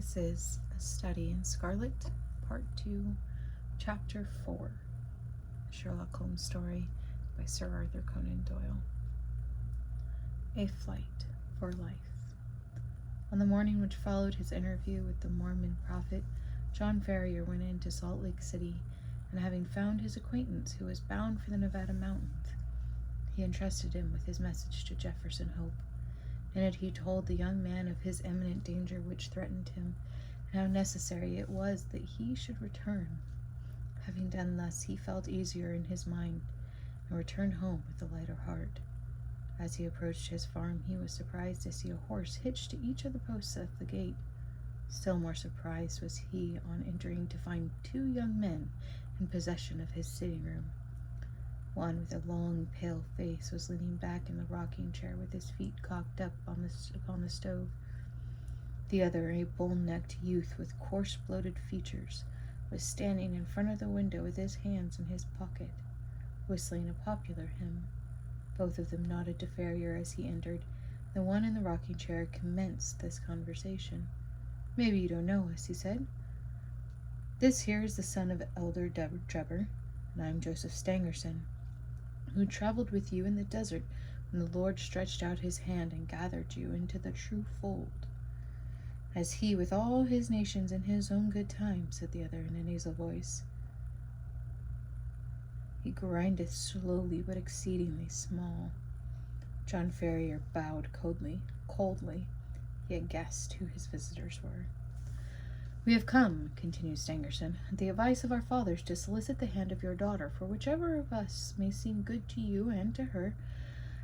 This is a study in Scarlet, Part 2, Chapter 4, a Sherlock Holmes story by Sir Arthur Conan Doyle. A Flight for Life. On the morning which followed his interview with the Mormon prophet, John Ferrier went into Salt Lake City, and having found his acquaintance who was bound for the Nevada mountains, he entrusted him with his message to Jefferson Hope. In it he told the young man of his imminent danger which threatened him, and how necessary it was that he should return. Having done thus, he felt easier in his mind, and returned home with a lighter heart. As he approached his farm, he was surprised to see a horse hitched to each of the posts of the gate. Still more surprised was he on entering to find two young men in possession of his sitting room. One with a long, pale face was leaning back in the rocking chair with his feet cocked up on the stove. The other, a bull-necked youth with coarse, bloated features, was standing in front of the window with his hands in his pocket, whistling a popular hymn. Both of them nodded to Ferrier as he entered. The one in the rocking chair commenced this conversation. "Maybe you don't know us," he said. "This here is the son of Elder Drebber, and I'm Joseph Stangerson, who traveled with you in the desert when the Lord stretched out his hand and gathered you into the true fold." "As he with all his nations in his own good time," said the other in a nasal voice. "He grindeth slowly but exceedingly small." John Ferrier bowed coldly. He had guessed who his visitors were. "We have come," continued Stangerson, "at the advice of our fathers, to solicit the hand of your daughter for whichever of us may seem good to you and to her.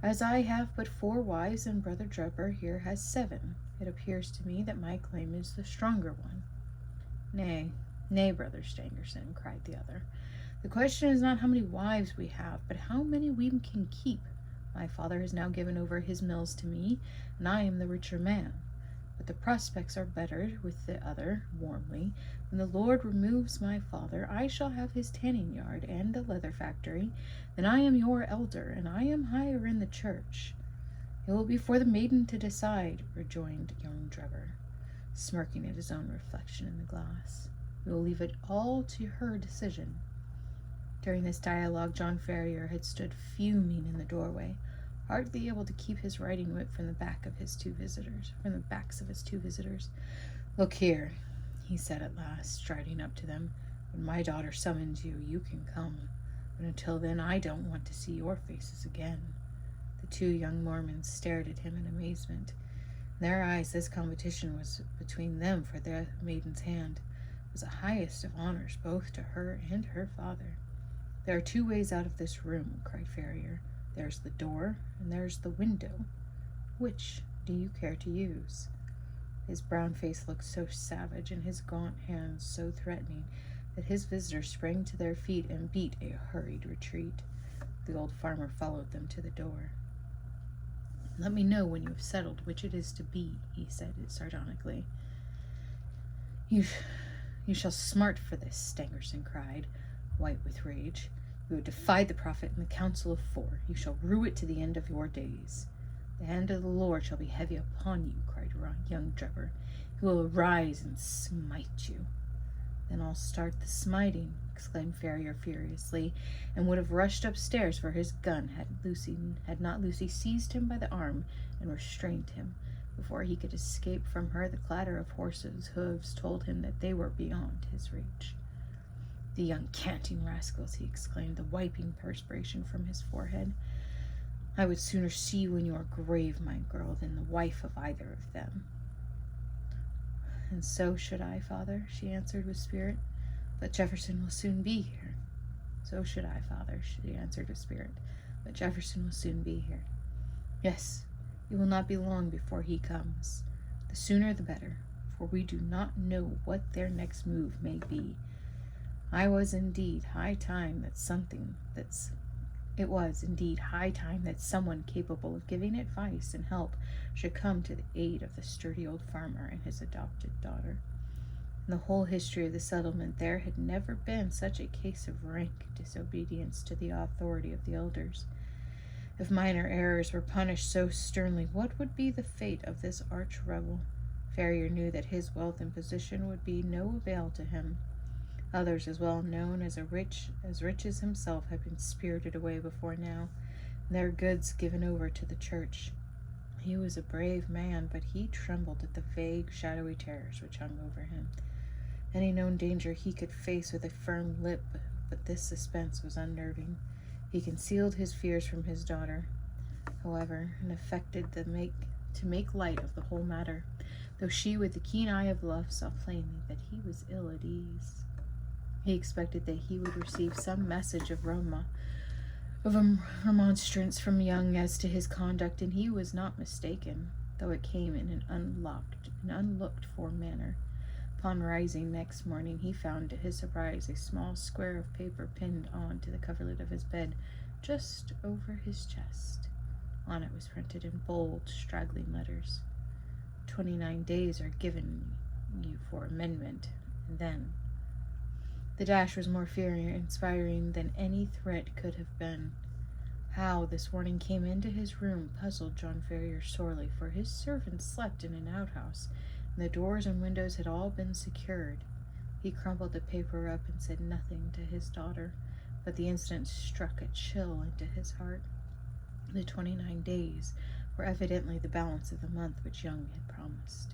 As I have but 4 wives and Brother Drebber here has 7, it appears to me that my claim is the stronger one." Nay, Brother Stangerson," cried the other. "The question is not how many wives we have, but how many we can keep. My father has now given over his mills to me, and I am the richer man. But the prospects are better with the other," warmly. "When the Lord removes my father, I shall have his tanning yard and the leather factory. Then I am your elder, and I am higher in the church." "It will be for the maiden to decide," rejoined young Drebber, smirking at his own reflection in the glass. "We will leave it all to her decision." During this dialogue, John Ferrier had stood fuming in the doorway, hardly able to keep his riding whip from the backs of his two visitors. "Look here," he said at last, striding up to them. "When my daughter summons you, you can come. But until then, I don't want to see your faces again." The 2 young Mormons stared at him in amazement. In their eyes, this competition was between them for the maiden's hand. It was the highest of honors both to her and her father. "There are 2 ways out of this room," cried Ferrier. "There's the door, and there's the window. Which do you care to use?" His brown face looked so savage, and his gaunt hands so threatening, that his visitors sprang to their feet and beat a hurried retreat. The old farmer followed them to the door. "Let me know when you have settled which it is to be," he said sardonically. You shall smart for this," Stangerson cried, white with rage. "You have defied the prophet and the council of 4. You shall rue it to the end of your days." "The hand of the Lord shall be heavy upon you," cried young Drebber. "He will arise and smite you." "Then I'll start the smiting," exclaimed Ferrier furiously, and would have rushed upstairs for his gun had not Lucy seized him by the arm and restrained him. Before he could escape from her, the clatter of horses' hooves told him that they were beyond his reach. "The young canting rascals," he exclaimed, wiping perspiration from his forehead. "I would sooner see you in your grave, my girl, than the wife of either of them." "And so should I, father," she answered with spirit. "But Jefferson will soon be here." "So should I, father," she answered with spirit. "But Jefferson will soon be here." "Yes, it will not be long before he comes. The sooner the better, for we do not know what their next move may be. It was indeed high time that someone capable of giving advice and help should come to the aid of the sturdy old farmer and his adopted daughter. In the whole history of the settlement, there had never been such a case of rank disobedience to the authority of the elders. If minor errors were punished so sternly, what would be the fate of this arch rebel? Farrier knew that his wealth and position would be no avail to him. Others as well known as rich as himself had been spirited away before now, and their goods given over to the church. He was a brave man, but he trembled at the vague, shadowy terrors which hung over him. Any known danger he could face with a firm lip, but this suspense was unnerving. He concealed his fears from his daughter, however, and affected to make light of the whole matter, though she, with the keen eye of love, saw plainly that he was ill at ease. He expected that he would receive some message of remonstrance from Young as to his conduct, and he was not mistaken, though it came in an unlooked-for manner. Upon rising next morning, he found to his surprise a small square of paper pinned on to the coverlet of his bed, just over his chest. On it was printed in bold, straggling letters, 29 days are given you for amendment, and then. The dash was more fear-inspiring than any threat could have been. How this warning came into his room puzzled John Ferrier sorely, for his servants slept in an outhouse, and the doors and windows had all been secured. He crumpled the paper up and said nothing to his daughter, but the incident struck a chill into his heart. The 29 days were evidently the balance of the month which Young had promised.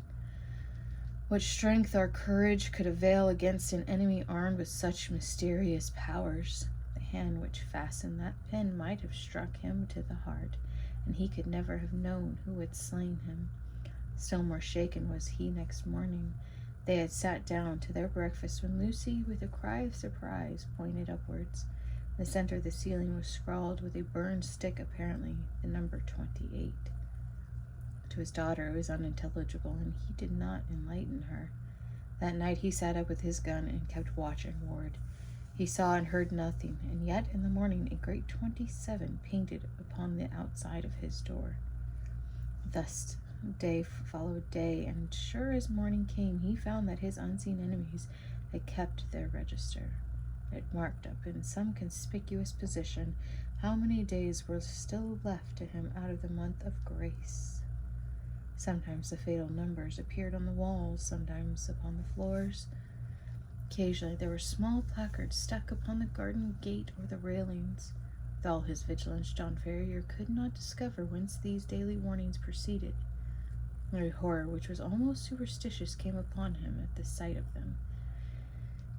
What strength or courage could avail against an enemy armed with such mysterious powers? The hand which fastened that pen might have struck him to the heart, and he could never have known who had slain him. Still more shaken was he next morning. They had sat down to their breakfast when Lucy, with a cry of surprise, pointed upwards. In the center of the ceiling was scrawled with a burned stick, apparently, the number 28. To his daughter it was unintelligible, and he did not enlighten her. That night he sat up with his gun and kept watch and ward. He saw and heard nothing, and yet in the morning a great 27 painted upon the outside of his door. Thus day followed day, and sure as morning came, he found that his unseen enemies had kept their register. It marked up in some conspicuous position how many days were still left to him out of the month of grace. Sometimes the fatal numbers appeared on the walls, sometimes upon the floors. Occasionally there were small placards stuck upon the garden gate or the railings. With all his vigilance, John Ferrier could not discover whence these daily warnings proceeded. A horror which was almost superstitious came upon him at the sight of them.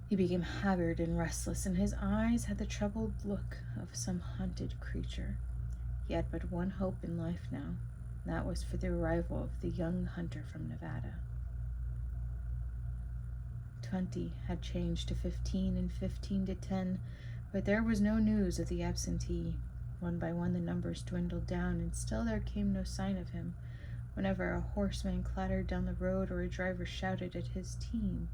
He became haggard and restless, and his eyes had the troubled look of some hunted creature. He had but one hope in life now, and that was for the arrival of the young hunter from Nevada. 20 had changed to 15, and 15 to 10, but there was no news of the absentee. One by one the numbers dwindled down, and still there came no sign of him. Whenever a horseman clattered down the road or a driver shouted at his team,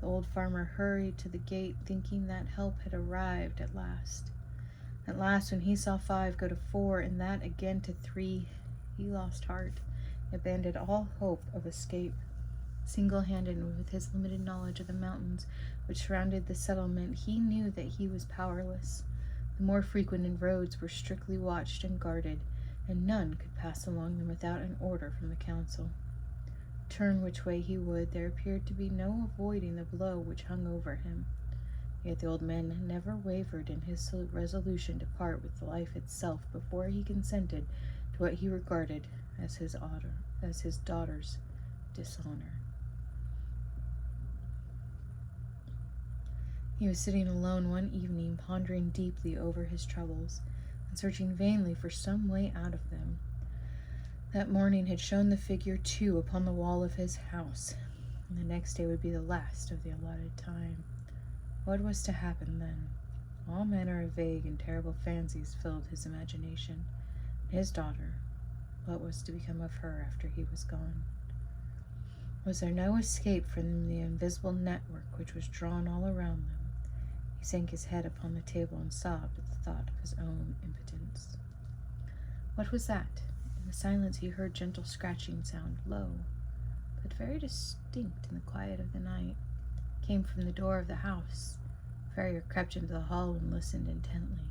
the old farmer hurried to the gate, thinking that help had arrived at last. At last, when he saw 5 go to 4, and that again to 3, he lost heart, abandoned all hope of escape. Single-handed, and with his limited knowledge of the mountains which surrounded the settlement, he knew that he was powerless. The more frequented roads were strictly watched and guarded, and none could pass along them without an order from the council. Turn which way he would, there appeared to be no avoiding the blow which hung over him. Yet the old man never wavered in his resolution to part with life itself before he consented to what he regarded as his daughter's dishonor. He was sitting alone one evening, pondering deeply over his troubles, and searching vainly for some way out of them. That morning had shown the figure 2 upon the wall of his house, and the next day would be the last of the allotted time. What was to happen then? All manner of vague and terrible fancies filled his imagination. His daughter, what was to become of her after he was gone? Was there no escape from the invisible network which was drawn all around them? He sank his head upon the table and sobbed at the thought of his own impotence. What was that? In the silence he heard gentle scratching sound, low, but very distinct in the quiet of the night. It came from the door of the house. Ferrier crept into the hall and listened intently.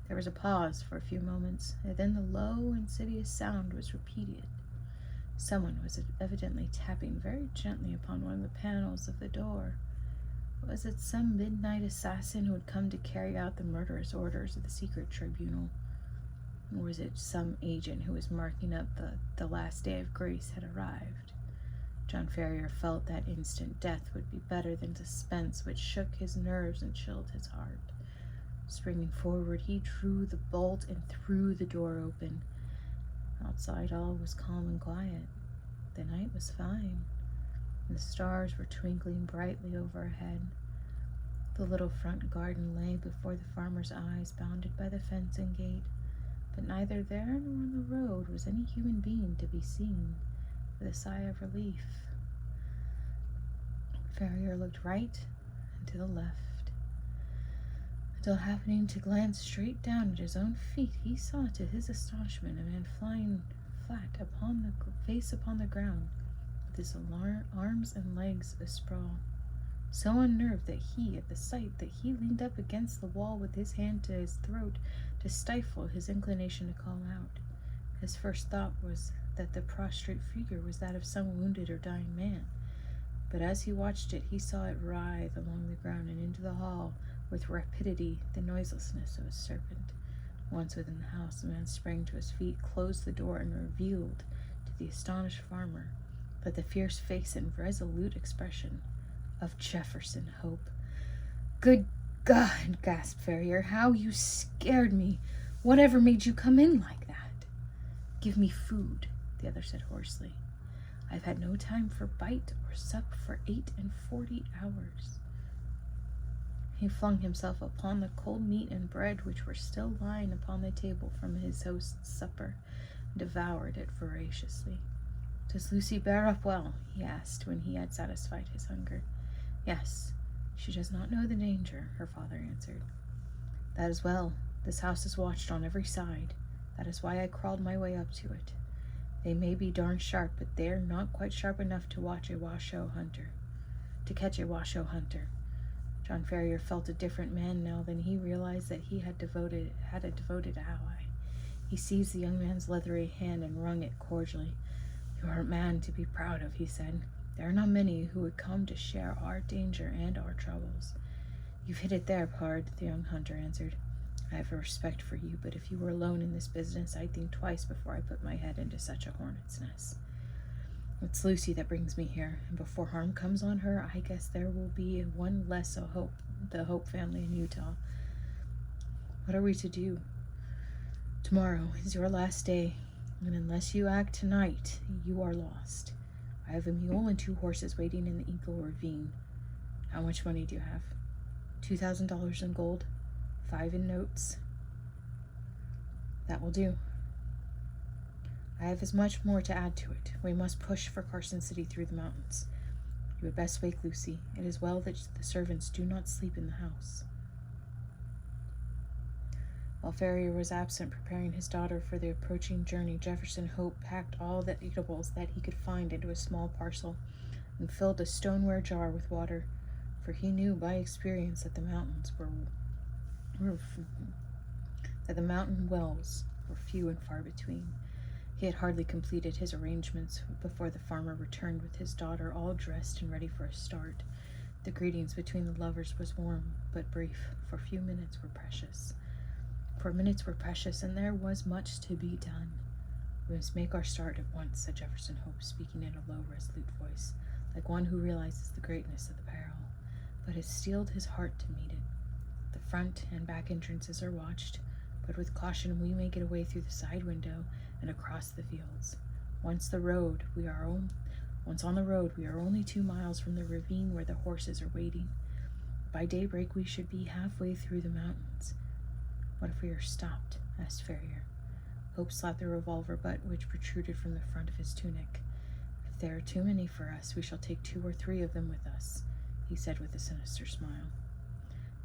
There was a pause for a few moments, and then the low, insidious sound was repeated. Someone was evidently tapping very gently upon one of the panels of the door. Was it some midnight assassin who had come to carry out the murderous orders of the secret tribunal? Or was it some agent who was marking up the last day of grace had arrived? John Ferrier felt that instant death would be better than suspense which shook his nerves and chilled his heart. Springing forward, he drew the bolt and threw the door open. Outside all was calm and quiet. The night was fine. The stars were twinkling brightly overhead. The little front garden lay before the farmer's eyes, bounded by the fence and gate, but neither there nor on the road was any human being to be seen. With a sigh of relief, Ferrier looked right and to the left, until happening to glance straight down at his own feet, he saw to his astonishment a man flying flat upon the face upon the ground, with his arms and legs asprawl, so unnerved that at the sight that he leaned up against the wall with his hand to his throat to stifle his inclination to call out. His first thought was that the prostrate figure was that of some wounded or dying man, but as he watched it, he saw it writhe along the ground and into the hall with rapidity, the noiselessness of a serpent. Once within the house, the man sprang to his feet, closed the door, and revealed to the astonished farmer but the fierce face and resolute expression of Jefferson Hope. "Good God," gasped Ferrier, "how you scared me! Whatever made you come in like that?" "Give me food," the other said hoarsely. "I've had no time for bite or sup for 48 hours. He flung himself upon the cold meat and bread which were still lying upon the table from his host's supper, and devoured it voraciously. "Does Lucy bear up well?" he asked when he had satisfied his hunger. "Yes, she does not know the danger," her father answered. "That is well. This house is watched on every side. That is why I crawled my way up to it. They may be darn sharp, but they're not quite sharp enough to catch a Washoe hunter. John Ferrier felt a different man now than he realized that he had a devoted ally. He seized the young man's leathery hand and wrung it cordially. "You are a man to be proud of," he said. "There are not many who would come to share our danger and our troubles." "You've hit it there, Pard," the young hunter answered. "I have a respect for you, but if you were alone in this business, I'd think twice before I put my head into such a hornet's nest. It's Lucy that brings me here, and before harm comes on her, I guess there will be one less of the Hope family in Utah. What are we to do? Tomorrow is your last day, and unless you act tonight, you are lost. I have a mule and 2 horses waiting in the Eagle Ravine. How much money do you have?" $2,000 in gold, 5 in notes." "That will do. I have as much more to add to it. We must push for Carson City through the mountains. You had best wake Lucy. It is well that the servants do not sleep in the house." While Ferrier was absent preparing his daughter for the approaching journey, Jefferson Hope packed all the eatables that he could find into a small parcel and filled a stoneware jar with water, for he knew by experience that the mountain wells were few and far between. He had hardly completed his arrangements before the farmer returned with his daughter, all dressed and ready for a start. The greetings between the lovers was warm but brief, for minutes were precious, and there was much to be done. "We must make our start at once," said Jefferson Hope, speaking in a low, resolute voice, like one who realizes the greatness of the peril, but has steeled his heart to meet it. "The front and back entrances are watched, but with caution we may get away through the side window and across the fields. Once on the road, we are only 2 miles from the ravine where the horses are waiting. By daybreak we should be halfway through the mountains." "What if we are stopped?" asked Ferrier. Hope slapped the revolver butt which protruded from the front of his tunic. "If there are too many for us, we shall take 2 or 3 of them with us," he said with a sinister smile.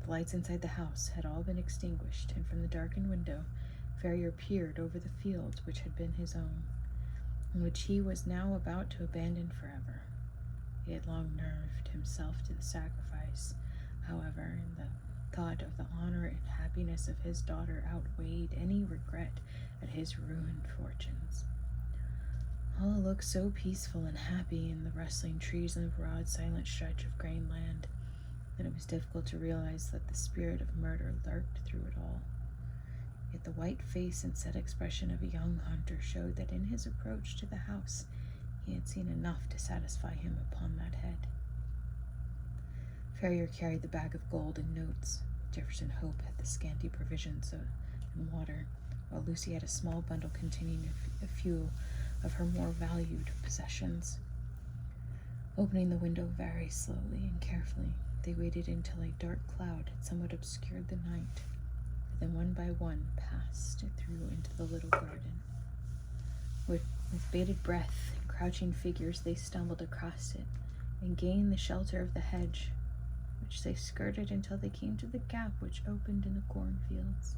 The lights inside the house had all been extinguished, and from the darkened window Ferrier peered over the fields which had been his own, and which he was now about to abandon forever. He had long nerved himself to the sacrifice, however, and the thought of the honor and happiness of his daughter outweighed any regret at his ruined fortunes. All looked so peaceful and happy in the rustling trees and the broad, silent stretch of grain land that it was difficult to realize that the spirit of murder lurked through it all. Yet the white face and set expression of a young hunter showed that in his approach to the house he had seen enough to satisfy him upon that head. Ferrier carried the bag of gold and notes. Jefferson Hope had the scanty provisions and water, while Lucy had a small bundle containing a few of her more valued possessions. Opening the window very slowly and carefully, they waited until a dark cloud had somewhat obscured the night, and then one by one passed through into the little garden. With bated breath and crouching figures, they stumbled across it and gained the shelter of the hedge, which they skirted until they came to the gap which opened in the cornfields.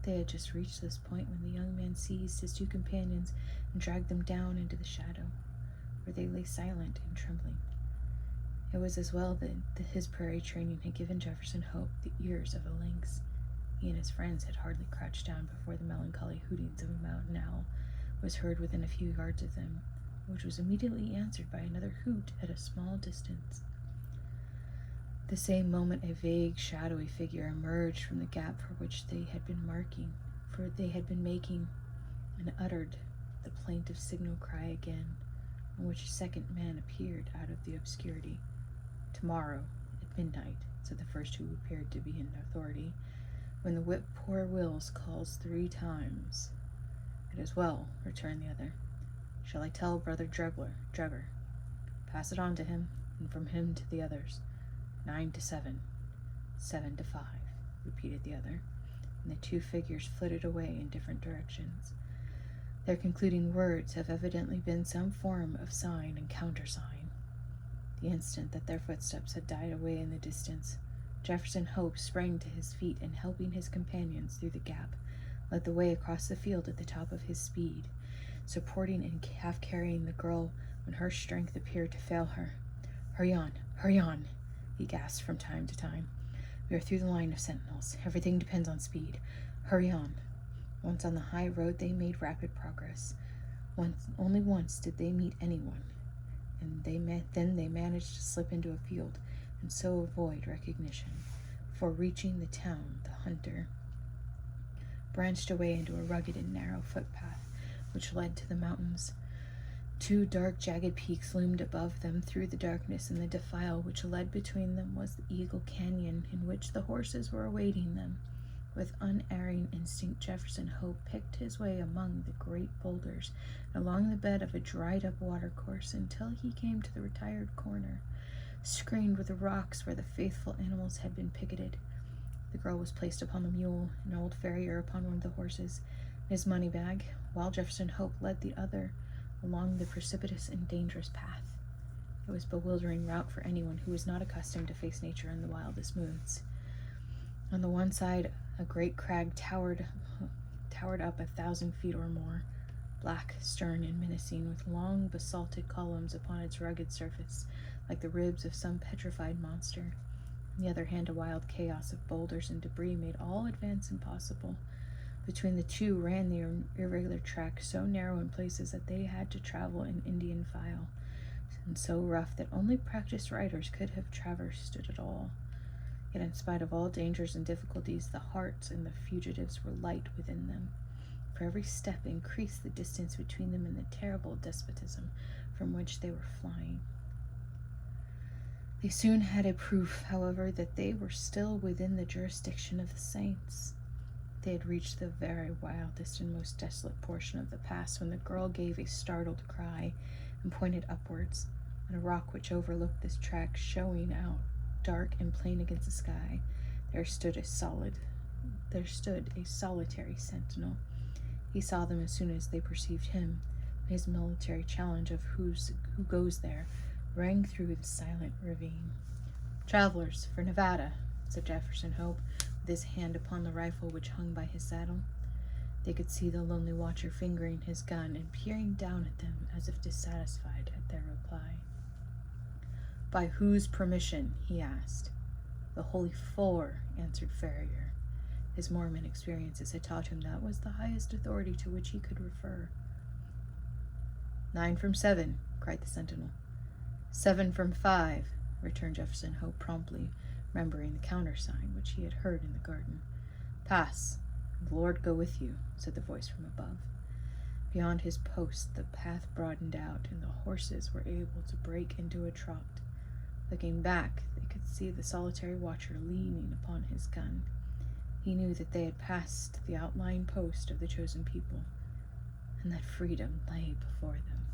They had just reached this point when the young man seized his two companions and dragged them down into the shadow, where they lay silent and trembling. It was as well that his prairie training had given Jefferson Hope the ears of a lynx. He and his friends had hardly crouched down before the melancholy hootings of a mountain owl was heard within a few yards of them, which was immediately answered by another hoot at a small distance. The same moment a vague, shadowy figure emerged from the gap for which they had been making, and uttered the plaintive signal cry again, on which a second man appeared out of the obscurity. "Tomorrow, at midnight," said the first, who appeared to be in authority, "when the whip poor Wills calls 3 times. "It is well," returned the other. "Shall I tell Brother Drebber? Pass it on to him, and from him to the others. 9 to 7, 7 to 5, repeated the other, and the two figures flitted away in different directions. Their concluding words have evidently been some form of sign and countersign. The instant that their footsteps had died away in the distance, Jefferson Hope sprang to his feet and, helping his companions through the gap, led the way across the field at the top of his speed, supporting and half carrying the girl when her strength appeared to fail her. Hurry on, he gasped from time to time. "We are through the line of sentinels. Everything depends on speed. Hurry on." Once on the high road, they made rapid progress. Only once did they meet anyone, and then they managed to slip into a field and so avoid recognition. Before reaching the town, the hunter branched away into a rugged and narrow footpath which led to the mountains. 2 dark, jagged peaks loomed above them through the darkness, and the defile which led between them was the Eagle Canyon, in which the horses were awaiting them. With unerring instinct, Jefferson Hope picked his way among the great boulders and along the bed of a dried-up watercourse until he came to the retired corner, screened with the rocks where the faithful animals had been picketed. The girl was placed upon the mule, an old farrier upon one of the horses, his money bag, while Jefferson Hope led the other along the precipitous and dangerous path. It was a bewildering route for anyone who was not accustomed to face nature in the wildest moods. On the one side, a great crag towered up 1,000 feet or more, black, stern, and menacing, with long basaltic columns upon its rugged surface, like the ribs of some petrified monster. On the other hand, a wild chaos of boulders and debris made all advance impossible. Between the two ran the irregular track, so narrow in places that they had to travel in Indian file, and so rough that only practiced riders could have traversed it at all. Yet in spite of all dangers and difficulties, the hearts and the fugitives were light within them, for every step increased the distance between them and the terrible despotism from which they were flying. They soon had a proof, however, that they were still within the jurisdiction of the saints. They had reached the very wildest and most desolate portion of the pass when the girl gave a startled cry and pointed upwards. On a rock which overlooked this track, showing out dark and plain against the sky, there stood a solitary sentinel. He saw them as soon as they perceived him. His military challenge of who goes there rang through the silent ravine. "Travelers for Nevada," said Jefferson Hope, with his hand upon the rifle which hung by his saddle. They could see the lonely watcher fingering his gun and peering down at them as if dissatisfied at their reply. "By whose permission?" he asked. "The Holy Four," answered Ferrier. His Mormon experiences had taught him that was the highest authority to which he could refer. 9 from 7, cried the sentinel. 7 from 5, returned Jefferson Hope promptly, remembering the countersign which he had heard in the garden. Pass. The Lord go with you, said the voice from above. Beyond his post the path broadened out, and the horses were able to break into a trot. Looking back, they could see the solitary watcher leaning upon his gun. He knew that they had passed the outlying post of the chosen people, and that freedom lay before them.